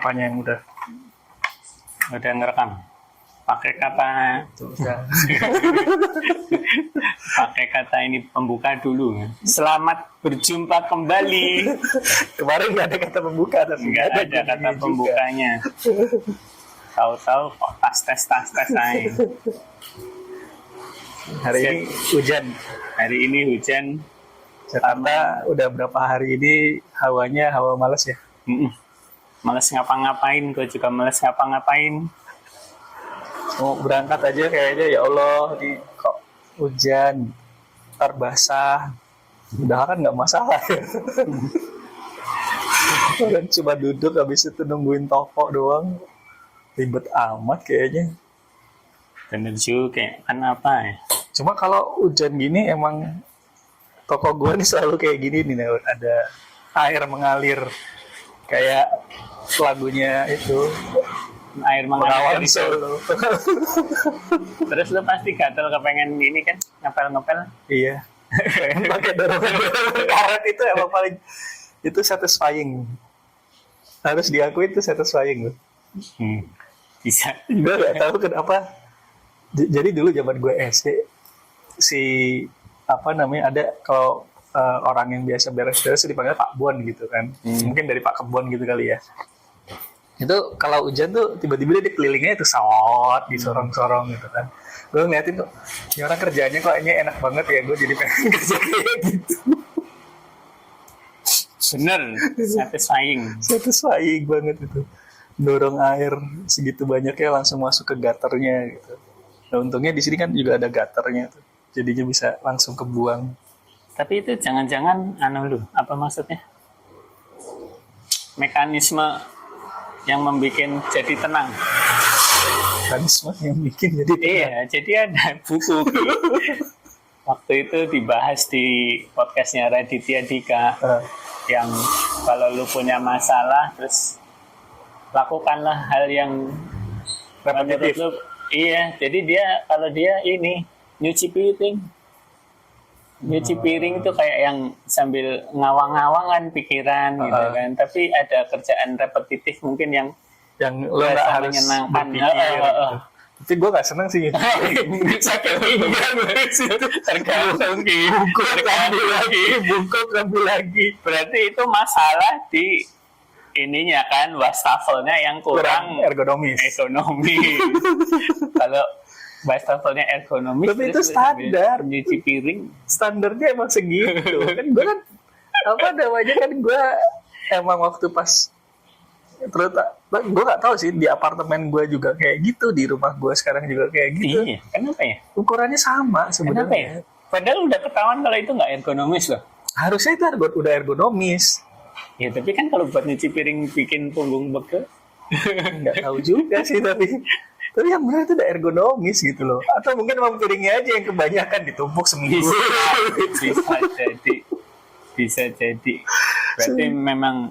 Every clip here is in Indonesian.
Apanya yang udah ngerekam? Pakai kata pakai kata ini pembuka dulu. Selamat berjumpa kembali. Kemarin nggak ada kata pembuka, tapi Nggak ada kata pembukanya. Tahu-tahu kok tas aja. Hari ini hujan. Hari ini hujan. Jakarta udah berapa hari ini hawanya hawa malas ya. Males ngapa-ngapain, gue juga males ngapa-ngapain. Mau berangkat aja kayaknya, ya Allah, kok hujan, ntar basah. Udah kan nggak masalah ya. Orang cuma duduk habis itu nungguin toko doang, ribet amat kayaknya. Bener juga, kan apa ya? Cuma kalau hujan gini emang toko gua nih selalu kayak gini nih, ada air mengalir kayak lagunya itu, air mengalir dari Solo. Terus lu pasti gatel kepengen ini kan, ngepel-ngepel. Iya. Pakai dorongan karet itu emang paling itu satisfying. Harus diakui itu satisfying loh. Bisa. Gue gak tahu kenapa. Jadi dulu zaman gue SD, si apa namanya, ada kalau orang yang biasa beres-beres dipanggil Pak Bon gitu kan. Mungkin dari Pak Kebon gitu kali ya. Itu kalau hujan tuh tiba-tiba dia kelilingnya itu disorong-sorong gitu kan. Gue ngeliatin kok, ya orang kerjanya kok ini enak banget ya, gue jadi pengen kerja kayak gitu. Bener, satisfying banget itu. Dorong air segitu banyaknya langsung masuk ke guternya gitu. Nah untungnya di sini kan juga ada guternya tuh, jadinya bisa langsung kebuang. Tapi itu jangan-jangan apa maksudnya? Mekanisme yang membuat jadi tenang. Mekanisme yang bikin jadi tenang. Iya, jadi ada buku. Waktu itu dibahas di podcastnya Raditya Dika. Yang kalau lu punya masalah, terus lakukanlah hal yang repetitif. Lu, iya, jadi kalau dia ini nyuci piring itu kayak yang sambil ngawang-ngawangan pikiran gitu kan. Tapi ada kerjaan repetitif mungkin yang lo nggak harus menyenangkan. Tapi gue nggak seneng sih. Tergantung bungkuk lagi. Berarti itu masalah di ininya kan, wastafelnya yang kurang ergonomis. Kalau wastafelnya ergonomis, tapi itu standar. Nyuci piring standarnya emang segitu. Kan gue kan gue emang waktu pas terus gue nggak tahu sih di apartemen gue juga kayak gitu, di rumah gue sekarang juga kayak gitu. Iya, kenapa ya? Ukurannya sama sebenarnya. Kenapa ya? Padahal udah ketahuan kalau itu nggak ergonomis loh. Harusnya itu udah ergonomis. Ya tapi kan kalau buat nyuci piring bikin punggung beke, nggak tahu juga sih tapi yang benar itu udah ergonomis gitu loh. Atau mungkin emang piringnya aja yang kebanyakan ditumpuk seminggu. Bisa jadi. Berarti memang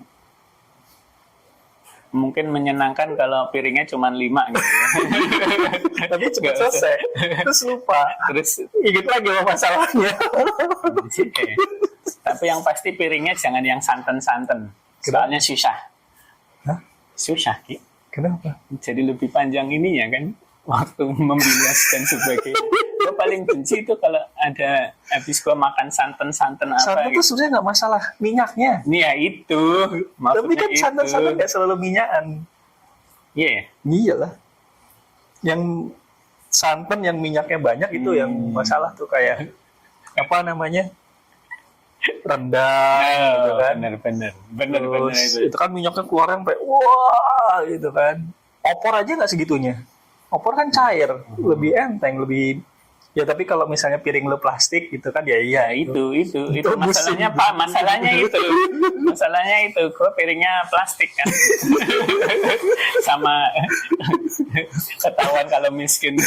mungkin menyenangkan kalau piringnya cuma 5 gitu. Tapi cepat selesai. Terus lupa. Terus ingat lagi sama masalahnya. Tapi yang pasti piringnya jangan yang santan-santan. Soalnya susah. Hah? Susah, Ki. Kenapa? Jadi lebih panjang ininya kan, waktu membilas dan sebagainya. Gue paling benci itu kalau ada habis gue makan santan-santan apa. Santan itu sebenarnya nggak masalah minyaknya. Nih ya itu. Tapi kan santan-santan nggak selalu minyakan. Iya. Iyalah. Yang santan yang minyaknya banyak itu yang masalah tuh, kayak apa namanya, rendang gitu kan. Bener itu kan minyaknya keluar sampai wah gitu kan. Opor aja nggak segitunya. Opor kan cair, lebih enteng, lebih. Ya tapi kalau misalnya piring lo plastik gitu kan, ya iya itu masalahnya Pak, masalahnya itu gue piringnya plastik kan. Sama ketahuan kalau miskin.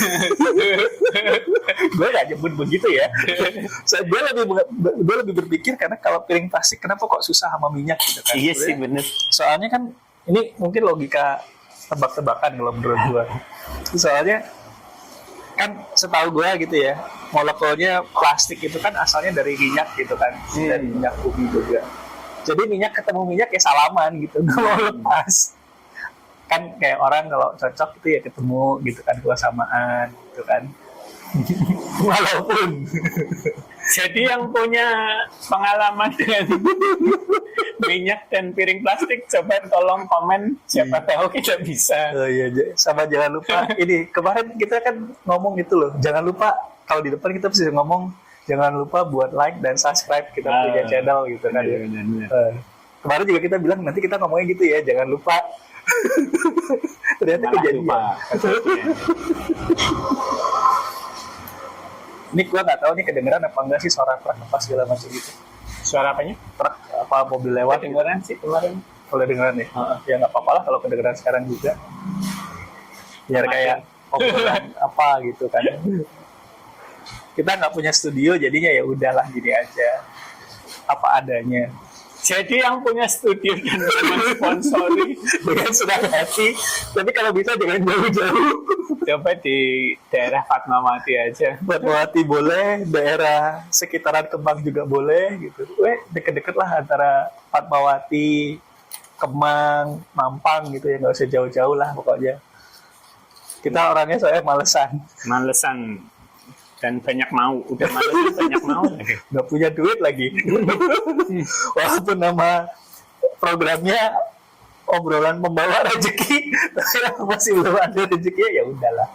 Gue gak nyebut begitu ya. Gue lebih berpikir karena kalau piring plastik kenapa kok susah sama minyak gitu kan. Iya sih bener. Soalnya kan ini mungkin logika tebak-tebakan kalau menurut gue. Soalnya kan setahu gue gitu ya, molekulnya plastik itu kan asalnya dari minyak gitu kan, dari minyak bumi juga. Jadi minyak ketemu minyak ya salaman gitu, nggak mau lepas. kan kayak orang kalau cocok itu ya ketemu gitu kan, kesamaan gitu kan. Walaupun Jadi yang punya pengalaman dengan minyak dan piring plastik, coba tolong komen, siapa tahu kita bisa. oh iya, sama jangan lupa ini kemarin kita kan ngomong gitu loh, jangan lupa kalau di depan kita bisa ngomong jangan lupa buat like dan subscribe kita punya channel gitu kan. Benar. Kemarin juga kita bilang nanti kita ngomongnya gitu ya, jangan lupa. Ternyata Malah kejadian. lupa. Ini gua nggak tahu nih kedengeran apa enggak sih suara truk apa segala macam gitu. Suara apanya? Truk apa mobil lewat gitu. Kedengeran sih kemarin. Kalau dengeran nih, ya nggak apa-apa lah kalau kedengeran sekarang juga. Biar kayak obrolan apa gitu kan. Kita nggak punya studio, jadinya ya udahlah gini aja, apa adanya. Jadi yang punya studio dan mensponsori Dengan sudah hati, tapi kalau bisa jangan jauh-jauh. coba di daerah Fatmawati aja. Fatmawati boleh, daerah sekitaran Kemang juga boleh gitu. Deket-deket lah antara Fatmawati, Kemang, Mampang gitu ya, nggak usah jauh-jauh lah pokoknya. Kita orangnya soalnya Malesan dan banyak mau, udah males banyak mau lagi. nggak punya duit lagi. Walaupun nama programnya obrolan membawa rezeki, tapi masih belum ada rezeki ya udahlah.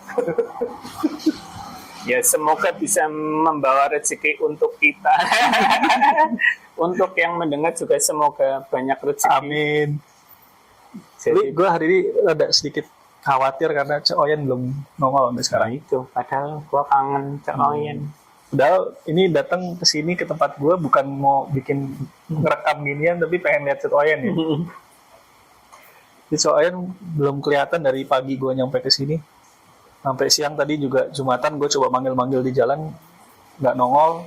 Ya semoga bisa membawa rezeki untuk kita. Untuk yang mendengar juga semoga banyak rezeki. Amin. Jadi Gue hari ini ada sedikit khawatir karena Cek Oyen belum nongol sampai sekarang. itu, padahal gua kangen Cek Oyen. Padahal ini datang ke sini ke tempat gue bukan mau bikin ngerekam ginian, tapi pengen lihat Cek Oyen ya. Jadi Cek Oyen belum kelihatan dari pagi gue nyampe ke sini. Sampai siang tadi juga Jumatan gue coba manggil-manggil di jalan nggak nongol.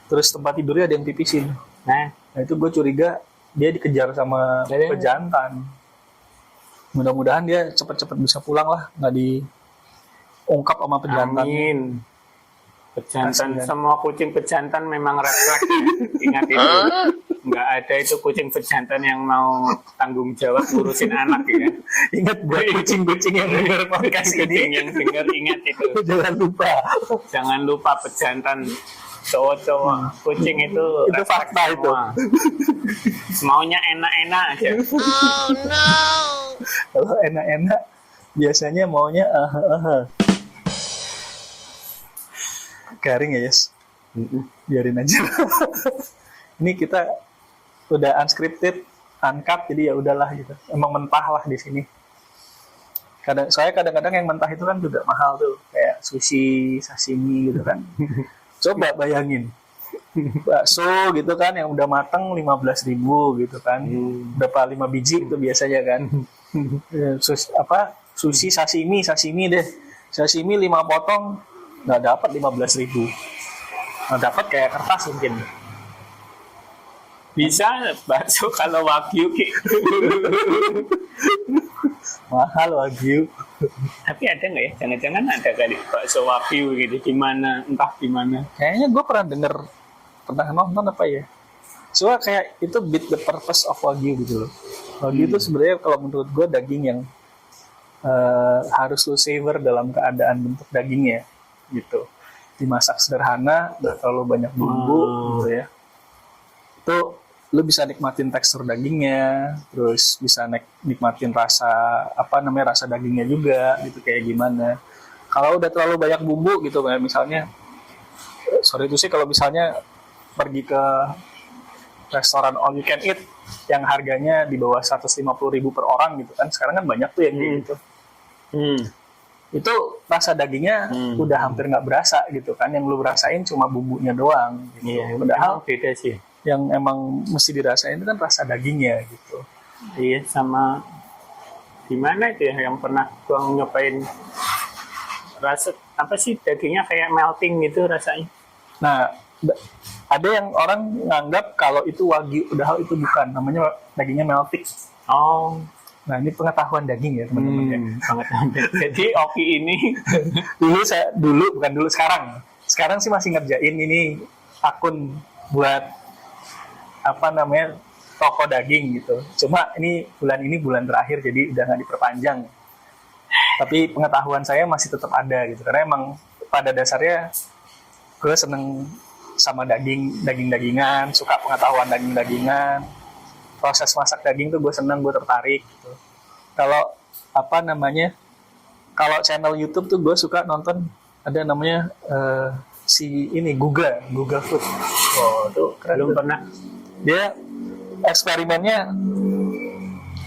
Terus tempat tidurnya ada yang pipisin. Nah, Nah itu gue curiga dia dikejar sama Jadi- pejantan. Mudah-mudahan dia cepat-cepat bisa pulang lah, nggak diungkap sama pejantan. amin. Pejantan, Kasihan. semua kucing pejantan memang red flag. Ingat itu. Nggak ada itu kucing pejantan yang mau tanggung jawab ngurusin anak ya. Ingat buat kucing-kucing yang dengar podcast Kucing ini, yang dengar ingat itu. jangan lupa. Jangan lupa pejantan cowok-cowok kucing itu Itu red flag fakta itu. semua. Maunya enak-enak aja. Kalau enak-enak biasanya maunya garing ya, Yes. Biarin aja. Ini kita udah unscripted, uncut, jadi ya udahlah gitu. Emang mentah lah di sini. Soalnya kadang-kadang yang mentah itu kan juga mahal tuh, kayak sushi, sashimi gitu kan. Coba bayangin, bakso gitu kan yang udah mateng 15.000 gitu kan, berapa 5 biji itu biasanya kan. Sushi sashimi deh, sashimi 5 potong nggak dapat 15.000, nggak dapat kayak kertas mungkin. Bisa bakso kalau wagyu Ki. Mahal wagyu. Tapi ada nggak ya? Jangan-jangan ada kali bakso wagyu gitu di mana, entah di mana. Kayaknya gue pernah nonton apa ya. Soalnya kayak itu beat the purpose of wagyu gitu loh. Wagyu itu sebenarnya kalau menurut gue daging yang harus lo savor dalam keadaan bentuk dagingnya gitu. Dimasak sederhana, nggak terlalu banyak bumbu gitu ya. Itu lo bisa nikmatin tekstur dagingnya, terus bisa nikmatin rasa rasa dagingnya juga gitu kayak gimana. Kalau udah terlalu banyak bumbu gitu kayak misalnya itu sih kalau misalnya pergi ke restoran all you can eat yang harganya di bawah 150.000 per orang gitu kan, sekarang kan banyak tuh yang kayak gitu. Itu rasa dagingnya udah hampir nggak berasa gitu kan, yang lu rasain cuma bumbunya doang gitu. Iya, Padahal beda sih. yang emang mesti dirasain itu kan rasa dagingnya gitu. Iya, sama gimana itu ya yang pernah gua nyobain rasa apa sih dagingnya kayak melting gitu rasanya. Nah, ada yang orang nganggap kalau itu wagyu, padahal itu bukan, namanya dagingnya melting. Oh, Nah, ini pengetahuan daging ya teman-teman ya. banget. Jadi Oki ini Sekarang sih masih ngerjain ini akun buat toko daging gitu. Cuma ini bulan terakhir jadi udah nggak diperpanjang. Tapi pengetahuan saya masih tetap ada gitu karena emang pada dasarnya gue seneng sama daging-dagingan, suka pengetahuan daging-dagingan, proses masak daging tuh gue seneng, gue tertarik gitu. Kalau kalau channel YouTube tuh gue suka nonton ada namanya si ini Google Food. Oh, tuh keren. Belum pernah. Dia eksperimennya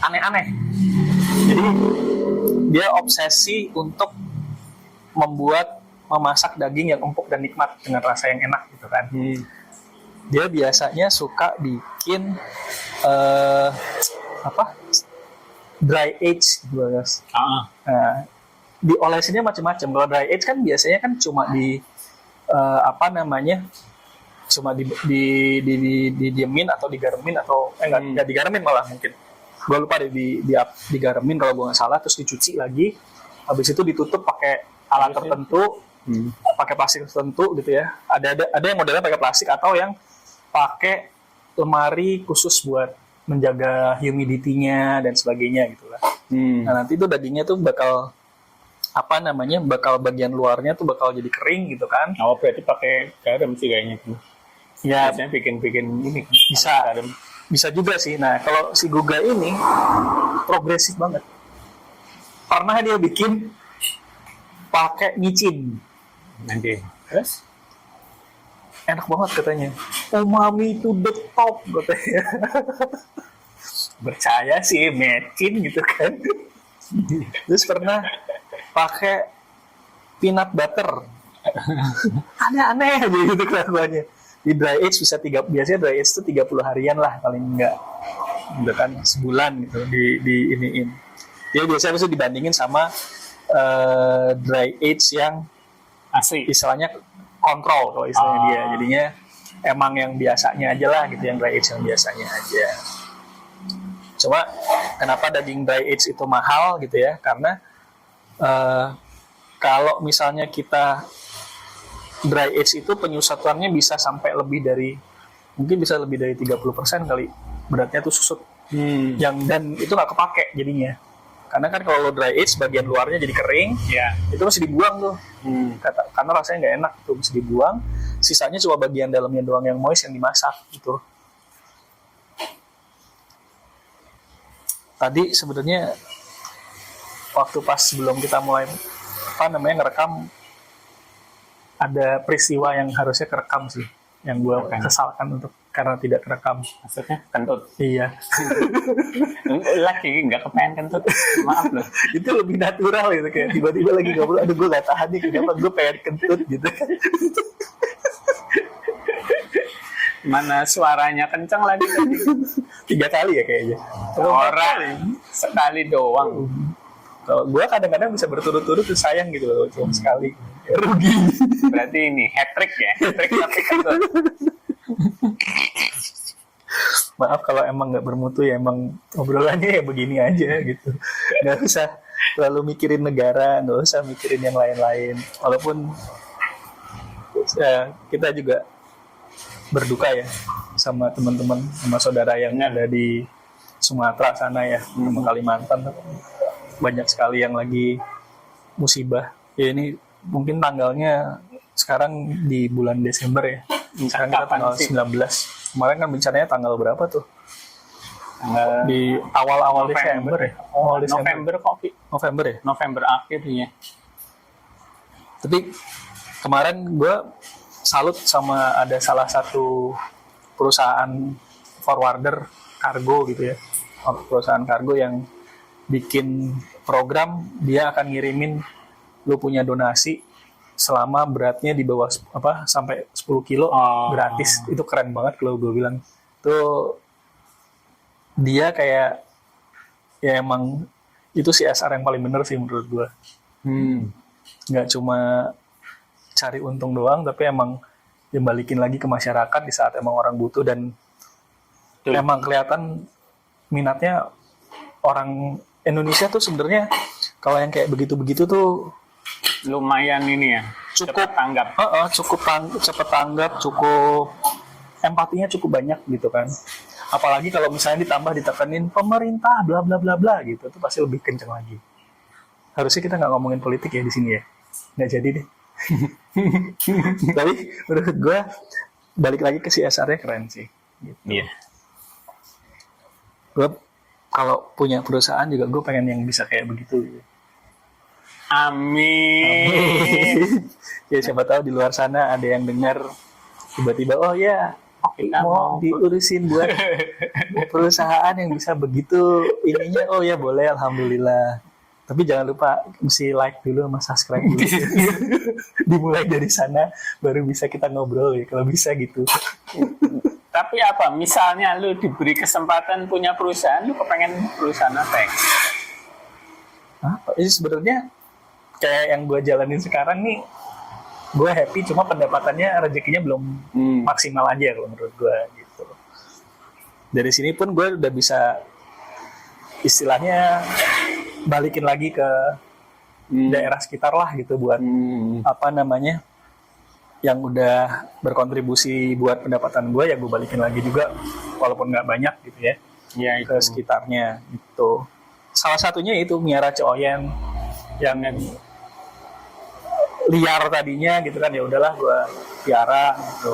aneh-aneh. Jadi dia obsesi untuk memasak daging yang empuk dan nikmat dengan rasa yang enak gitu kan. Dia biasanya suka bikin dry age gitu guys. Nah, diolesinnya macam-macam. Kalau dry age kan biasanya kan cuma cuma didiemin atau digaremin atau nggak digaremin malah mungkin. Gue lupa digaremin kalau gue nggak salah, terus dicuci lagi, habis itu ditutup pakai alat tertentu, pakai plastik tertentu gitu ya. Ada yang modelnya pakai plastik atau yang pakai lemari khusus buat menjaga humidity-nya dan sebagainya gitulah. Nah nanti tuh dagingnya tuh bakal bagian luarnya tuh bakal jadi kering gitu kan. Oh berarti pakai garam sih kayaknya. Ya biasanya bikin ini bisa garam. Bisa juga sih. Nah, kalau si Guga ini progresif banget. Pernah dia bikin pakai micin. Nanti. Terus? Enak banget katanya. Umami to the top katanya. Percaya sih micin gitu kan. Terus pernah pakai peanut butter. Aneh-aneh aja gitu kelakuannya. Di dry age biasanya dry age itu 30 harian lah paling enggak, udah kan sebulan gitu di iniin. Dia biasanya bisa dibandingin sama dry age yang asli, istilahnya kontrol kalau istilahnya dia. Jadinya emang yang biasanya aja lah gitu, yang dry age yang biasanya aja. Cuma kenapa daging dry age itu mahal gitu ya? Karena kalau misalnya kita dry age itu penyusutannya bisa sampai mungkin bisa lebih dari 30% kali beratnya tuh susut. Dan itu nggak kepake jadinya. Karena kan kalau dry age bagian luarnya jadi kering, itu masih dibuang tuh. Karena rasanya nggak enak tuh, mesti dibuang. Sisanya cuma bagian dalamnya doang yang moist yang dimasak gitu. Tadi sebenarnya waktu pas sebelum kita mulai ngerekam, ada peristiwa yang harusnya kerekam sih, yang gue kesalkan karena tidak kerekam. Maksudnya kentut? Iya. Lagi nggak kepengen kentut, maaf loh. Itu lebih natural gitu, kayak tiba-tiba lagi ngobrol, aduh gue gak tahan nih, kenapa gue pengen kentut gitu. Mana suaranya kenceng lagi tadi. 3 kali ya kayaknya. Orang sekali doang. Kalau gue kadang-kadang bisa berturut-turut tuh sayang gitu loh, cuma sekali. Rugi. Berarti ini hat-trick ya? Hat-trick tapi kentut. Maaf kalau emang nggak bermutu ya, emang obrolannya ya begini aja gitu. Nggak usah terlalu mikirin negara, nggak usah mikirin yang lain-lain. Walaupun kita juga berduka ya sama teman-teman, sama saudara yang ada di Sumatera sana ya, sama Kalimantan. Banyak sekali yang lagi musibah. Ya ini mungkin tanggalnya sekarang di bulan Desember ya. Sekarang kita tanggal 19. Kemarin kan bencananya tanggal berapa tuh? Di awal-awal Desember ya. November kok. November ya? November akhirnya. Tapi kemarin gue salut sama ada salah satu perusahaan forwarder kargo gitu ya. Perusahaan kargo yang bikin program, dia akan ngirimin lu punya donasi selama beratnya di bawah sampai 10 kilo gratis. Itu keren banget kalau gue bilang. Tuh dia kayak ya emang itu CSR yang paling bener sih menurut gue. Nggak cuma cari untung doang, tapi emang dia balikin lagi ke masyarakat di saat emang orang butuh. Dan emang kelihatan minatnya orang Indonesia tuh sebenarnya kalau yang kayak begitu-begitu tuh lumayan ini ya, cukup tanggap. Cepet tanggap, cukup empatinya cukup banyak gitu kan. Apalagi kalau misalnya ditambah ditekenin pemerintah bla bla bla bla gitu, itu pasti lebih kenceng lagi. Harusnya kita nggak ngomongin politik ya di sini ya, nggak jadi deh. Tapi menurut gue balik lagi ke CSR-nya keren sih. Gitu. Iya. Gue kalau punya perusahaan juga gue pengen yang bisa kayak begitu. Gitu. Amin. Ya siapa tahu di luar sana ada yang dengar tiba-tiba oh ya Kita mau diurusin buat perusahaan yang bisa begitu ininya, oh ya boleh, alhamdulillah. Tapi jangan lupa mesti like dulu sama subscribe dulu. Dimulai dari sana baru bisa kita ngobrol ya kalau bisa gitu. Tapi apa? Misalnya lu diberi kesempatan punya perusahaan, lu kepengen perusahaan apa ya? Apa? Ini sebenarnya kayak yang gue jalanin sekarang nih, gue happy, cuma pendapatannya rezekinya belum maksimal aja kalau menurut gue gitu. Dari sini pun gue udah bisa istilahnya balikin lagi ke daerah sekitar lah gitu buat apa namanya yang udah berkontribusi buat pendapatan gue, ya gue balikin lagi juga walaupun nggak banyak gitu ya, Ya, ke sekitarnya gitu. Salah satunya itu miara Ceoyen yang liar tadinya gitu kan, ya udahlah gue piara gitu.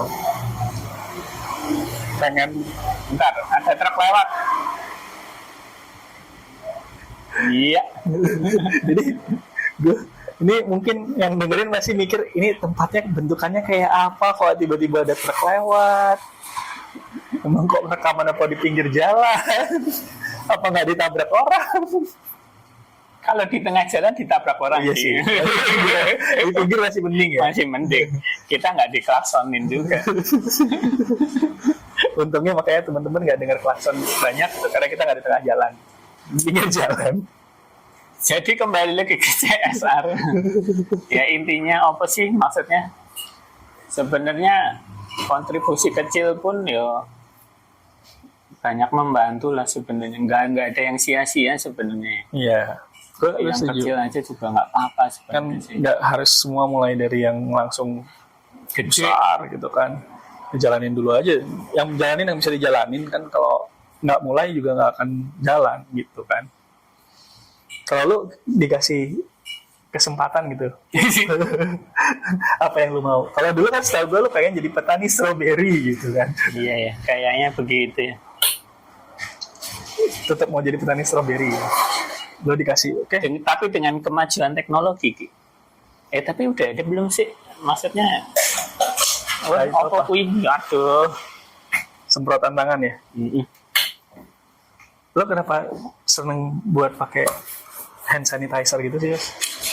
Pengen bentar, ada truk lewat. Iya. jadi gue ini mungkin yang dengerin masih mikir ini tempatnya bentukannya kayak apa, kok tiba-tiba ada truk lewat, emang kok rekaman apa di pinggir jalan, apa nggak ditabrak orang. Kalau di tengah jalan ditabrak orang Iya sih. Di pinggir masih mending ya. Masih mending. Kita nggak diklaksonin juga. Untungnya makanya teman-teman nggak dengar klakson banyak itu karena kita nggak di tengah jalan, di pinggir jalan. Jadi kembali lagi ke CSR. Ya intinya apa sih maksudnya? Sebenarnya kontribusi kecil pun ya banyak membantu lah sebenarnya. Nggak ada yang sia-sia sebenarnya. Iya. Gue Yang setuju. kecil aja juga nggak apa-apa Kan sebenarnya sih. nggak harus semua mulai dari yang langsung besar gitu kan. Dijalanin dulu aja. Yang jalanin yang bisa dijalanin kan, kalau nggak mulai juga nggak akan jalan gitu kan. Kalau lu dikasih kesempatan gitu, apa yang lu mau? Kalau dulu kan setahu gue lu pengen jadi petani strawberry gitu kan. Iya ya, kayaknya begitu ya. Tetap mau jadi petani strawberry. Lu dikasih, oke. Tapi dengan kemajuan teknologi, Ki. Tapi udah ada belum sih? Maksudnya, apa kuih? Aduh. Semprotan tangan ya. Lo kenapa seneng buat pakai hand sanitizer gitu sih?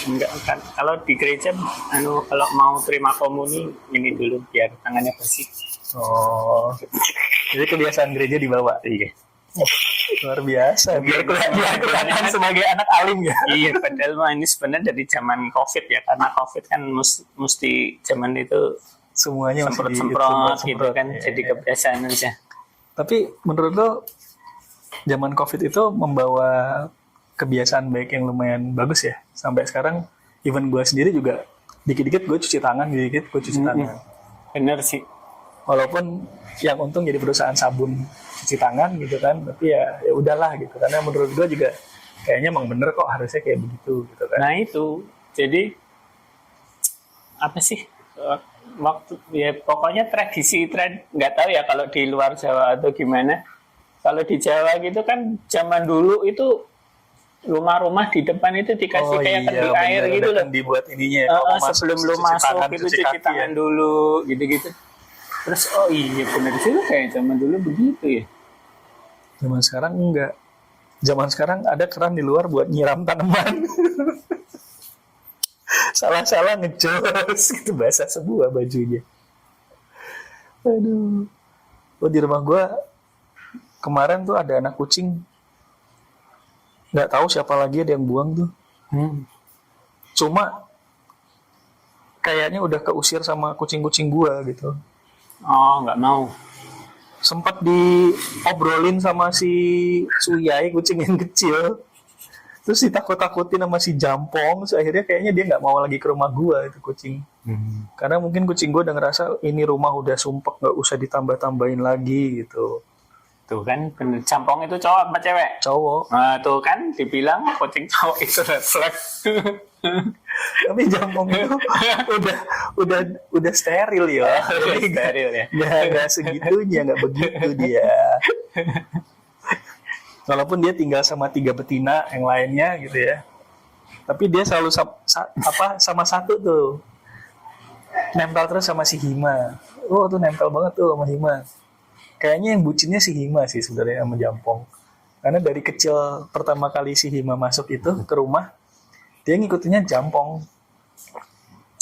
Enggak kan. Kalau di gereja, kalau mau terima komuni, ini dulu biar tangannya bersih. Oh, jadi kebiasaan gereja dibawa. Iya. Luar biasa. Biar kelihatan sebagai anak alim ya. Iya, padahal mah ini sebenarnya dari zaman COVID ya, karena COVID kan mesti zaman itu Semuanya masih semprot-semprot gitu kan, ya. jadi kebiasaan aja. Tapi menurut lo zaman COVID itu membawa kebiasaan baik yang lumayan bagus ya. Sampai sekarang even gue sendiri juga dikit-dikit gue cuci tangan, dikit-dikit gue cuci tangan. Bener sih. Walaupun yang untung jadi perusahaan sabun cuci tangan gitu kan, tapi ya udahlah gitu. Karena menurut gue juga kayaknya emang bener kok harusnya kayak begitu gitu kan. Nah itu, jadi apa sih waktu ya pokoknya tradisi nggak tahu ya kalau di luar Jawa atau gimana. Kalau di Jawa gitu kan zaman dulu itu rumah-rumah di depan itu dikasih kayak kendi air gitu loh. Dibuat ininya. Sebelum lu masuk itu cuci tangan dulu gitu-gitu. Terus oh iya benar sih kayak zaman dulu begitu ya. Zaman sekarang enggak. Zaman sekarang ada keran di luar buat nyiram tanaman. Salah-salah ngejos gitu, basah semua bajunya. Aduh. Oh, di rumah gue kemarin tuh ada anak kucing. Nggak tahu siapa lagi ada yang buang tuh. Cuma kayaknya udah keusir sama kucing-kucing gue gitu. Oh nggak mau. Sempat diobrolin sama si Suyai, kucing yang kecil. Terus ditakut-takutin sama si Jampong. Terus akhirnya kayaknya dia nggak mau lagi ke rumah gue itu kucing. Karena mungkin kucing gue udah ngerasa ini rumah udah sumpek, nggak usah ditambah-tambahin lagi gitu. Tuh kan, bener. Jampong itu cowok apa cewek? Cowok. Nah, tuh kan dibilang kucing cowok itu red flag. Tapi jampong itu udah steril ya. Jadi Steril ya. nggak segitunya, nggak begitu dia. Walaupun dia tinggal sama 3 betina yang lainnya gitu ya. Tapi dia selalu sama satu tuh. Nempel terus sama si Hima. Oh tuh nempel banget tuh sama Hima. Kayaknya yang bucinnya si Hima sih sebenarnya sama Jampong. Karena dari kecil pertama kali si Hima masuk itu ke rumah, dia ngikutinnya Jampong.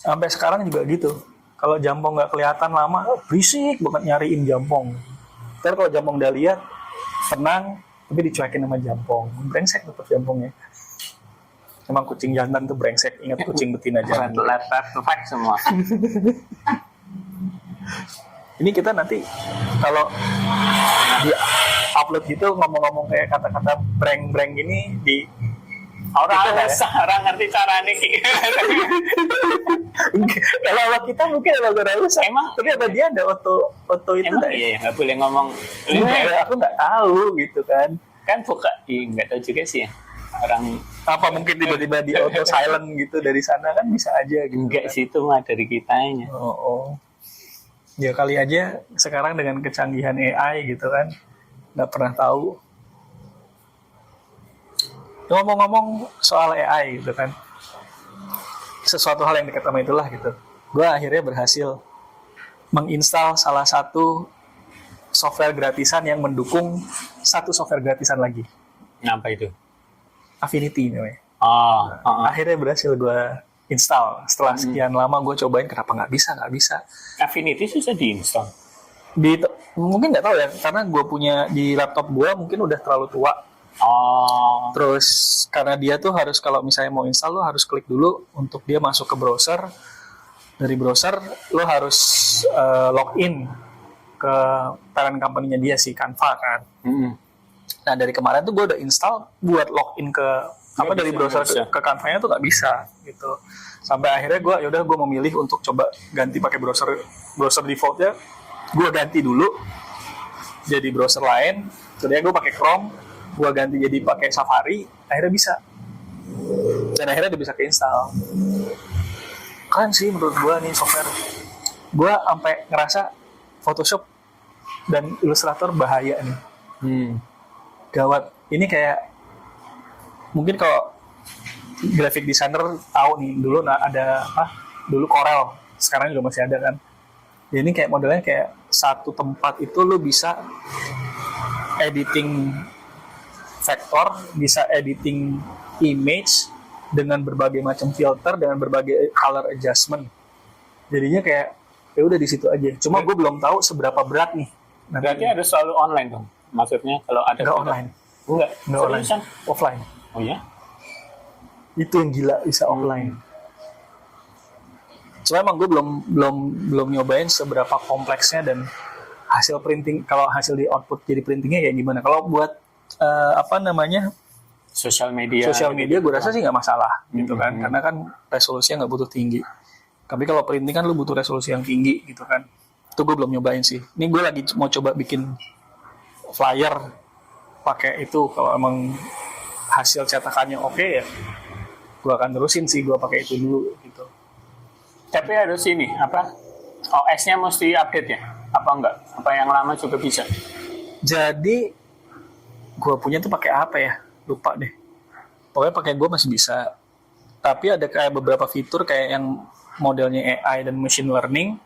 Sampai sekarang juga gitu. Kalau Jampong nggak kelihatan lama, berisik banget nyariin Jampong. Ntar kalau Jampong udah lihat, tenang, tapi dicuekin sama Jampong. Brengsek tetap Jampongnya. Emang kucing jantan tuh brengsek. Ingat kucing betina jantan. Red flag semua. Ini kita nanti kalau di upload gitu ngomong-ngomong kayak kata-kata breng-breng gini di Orang ngerti caranya. kalau sama kita mungkin agak usah. Emang Tapi apa dia ada foto itu emang nggak? iya ya, nggak boleh ngomong. Aku nggak tahu gitu kan. Kan buka, nggak tahu juga sih ya. Orang Apa mungkin tiba-tiba di auto silent gitu dari sana kan bisa aja gitu. enggak sih, itu mah dari kitanya. Oh. Ya kali aja sekarang dengan kecanggihan AI gitu kan, nggak pernah tahu. Ngomong-ngomong soal AI gitu kan, sesuatu hal yang dekat sama itulah gitu. Gue akhirnya berhasil menginstal salah satu software gratisan yang mendukung satu software gratisan lagi. Apa itu? Affinity namanya. Oh. Akhirnya berhasil gue install. Setelah sekian lama gue cobain, kenapa nggak bisa. Affinity susah diinstal. Mungkin nggak tahu ya, karena gue punya di laptop gue mungkin udah terlalu tua. Oh. Terus karena dia tuh harus, kalau misalnya mau install lo harus klik dulu untuk dia masuk ke browser. Dari browser lo harus login ke parent company-nya dia si Canva kan. Nah dari kemarin tuh gue udah install buat login ke dari browser ke Canva-nya tuh nggak bisa gitu. Sampai akhirnya gue memilih untuk coba ganti pakai browser defaultnya. Gue ganti dulu jadi browser lain. Kemudian gue pakai Chrome, gue ganti jadi pakai Safari, akhirnya bisa. Dan akhirnya udah bisa keinstall. Keren sih menurut gue nih software. Gue sampai ngerasa Photoshop dan Illustrator bahaya nih. Gawat. Ini kayak mungkin kalau graphic designer tahu nih, dulu ada dulu Corel, sekarang juga masih ada kan. Ini kayak modelnya kayak satu tempat itu lo bisa editing vektor, bisa editing image dengan berbagai macam filter, dengan berbagai color adjustment. Jadinya kayak ya udah di situ aja. Cuma gue belum tahu seberapa berat nih. Berarti harus selalu online dong. Maksudnya kalau ada nggak online. Enggak Online. Offline. Oh ya? Itu yang gila, bisa offline. Cuma emang gue belum nyobain seberapa kompleksnya dan hasil printing, kalau hasil di output jadi printingnya kayak gimana. Kalau buat Sosial media gue rasa sih nggak masalah gitu kan, karena kan resolusinya nggak butuh tinggi. Tapi kalau printing kan lu butuh resolusi yang tinggi gitu kan. Itu gue belum nyobain sih. Ini gue lagi mau coba bikin flyer pakai itu. Kalau emang hasil cetakannya oke ya gue akan terusin sih, gue pakai itu dulu gitu. Tapi harus ini OS-nya mesti update ya? Apa enggak? Apa yang lama juga bisa? Jadi gue punya tuh pakai apa ya? Lupa deh. Pokoknya pakai gue masih bisa. Tapi ada kayak beberapa fitur kayak yang modelnya AI dan machine learning,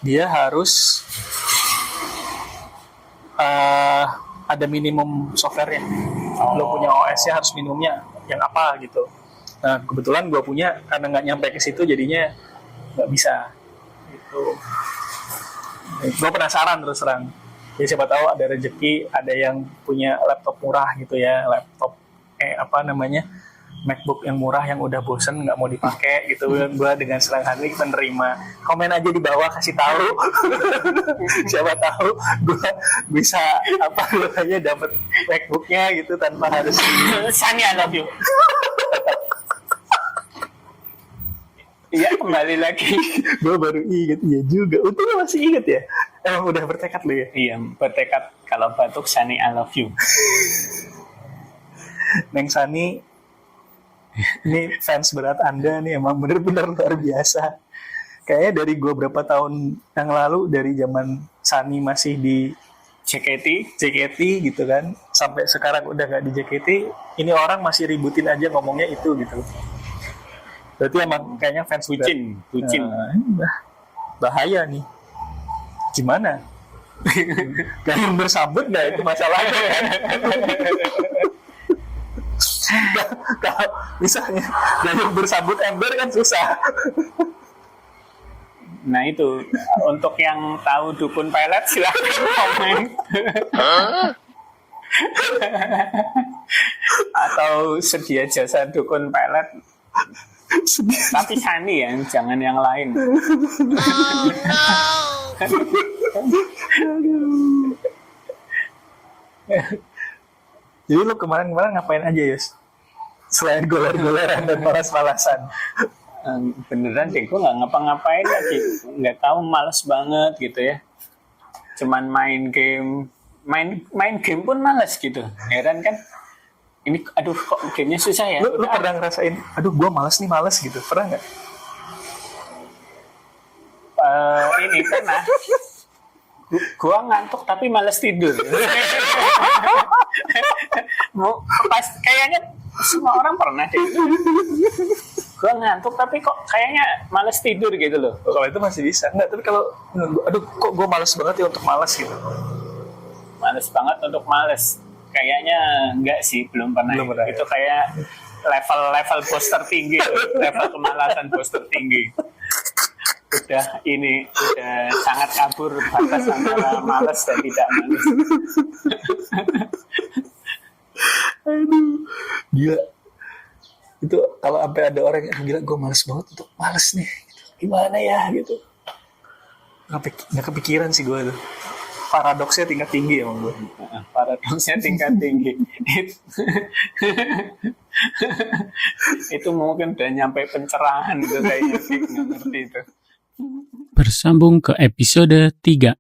dia harus ada minimum software-nya. Lo punya OS-nya harus minimumnya yang apa gitu. Nah kebetulan gue punya, karena nggak nyampe ke situ jadinya nggak bisa gitu. Gue penasaran terus terang. Jadi siapa tahu ada rezeki, ada yang punya laptop murah gitu ya, laptop MacBook yang murah yang udah bosen nggak mau dipakai gitu. Gue dengan senang hati menerima. Komen aja di bawah, kasih tahu. Siapa tahu gue bisa dapat MacBooknya gitu tanpa harus Sunny, I love you. Iya, kembali lagi. Gue baru inget, ya juga. Untungnya masih inget ya. Emang udah bertekad lu ya? Iya, bertekad kalau batuk Sani I love you. Neng Sani, ini fans berat Anda nih emang bener-bener luar biasa. Kayaknya dari gue berapa tahun yang lalu, dari zaman Sani masih di JKT gitu kan, sampai sekarang udah gak di JKT, ini orang masih ributin aja ngomongnya itu gitu. Berarti emang kayaknya fans bucin. Bahaya nih. Gimana? Gayung bersambut gak itu masalahnya kan? Kalau misalnya gayung bersambut ember kan susah. Nah itu, untuk yang tahu dukun pelet silahkan komen. Atau sedia jasa dukun pelet. Tapi Sani ya, jangan yang lain. Jadi lu kemarin ngapain aja, Yus? Selain goler-goleran dan malas-malasan. Beneran deh, gue nggak ngapa-ngapain lagi, nggak tahu, males banget gitu ya. Cuman main game pun males gitu. Heran kan? Ini aduh kok gamenya susah ya. Lu pernah ngerasain, aduh gue males gitu, pernah nggak? Ini pernah. Gua ngantuk tapi males tidur. Pas kayaknya semua orang pernah deh. Gua ngantuk tapi kok kayaknya males tidur gitu loh. Kalau itu masih bisa. Enggak, tapi kalau aduh kok gue males banget ya untuk males gitu. Males banget untuk males. Kayaknya enggak sih, belum pernah. Itu kayak level bos tertinggi, level kemalasan bos tertinggi. Udah sangat kabur batas antara malas dan tidak malas. Aduh, gila. Itu kalau sampai ada orang yang gila gue males banget untuk males nih, gimana ya gitu. Nggak kepikiran sih gue tuh. Paradoksnya tingkat tinggi emang gue. Paradoksnya tingkat tinggi. Itu mungkin udah nyampe pencerahan gitu kayaknya. Nggak ngerti itu. Bersambung ke episode 3.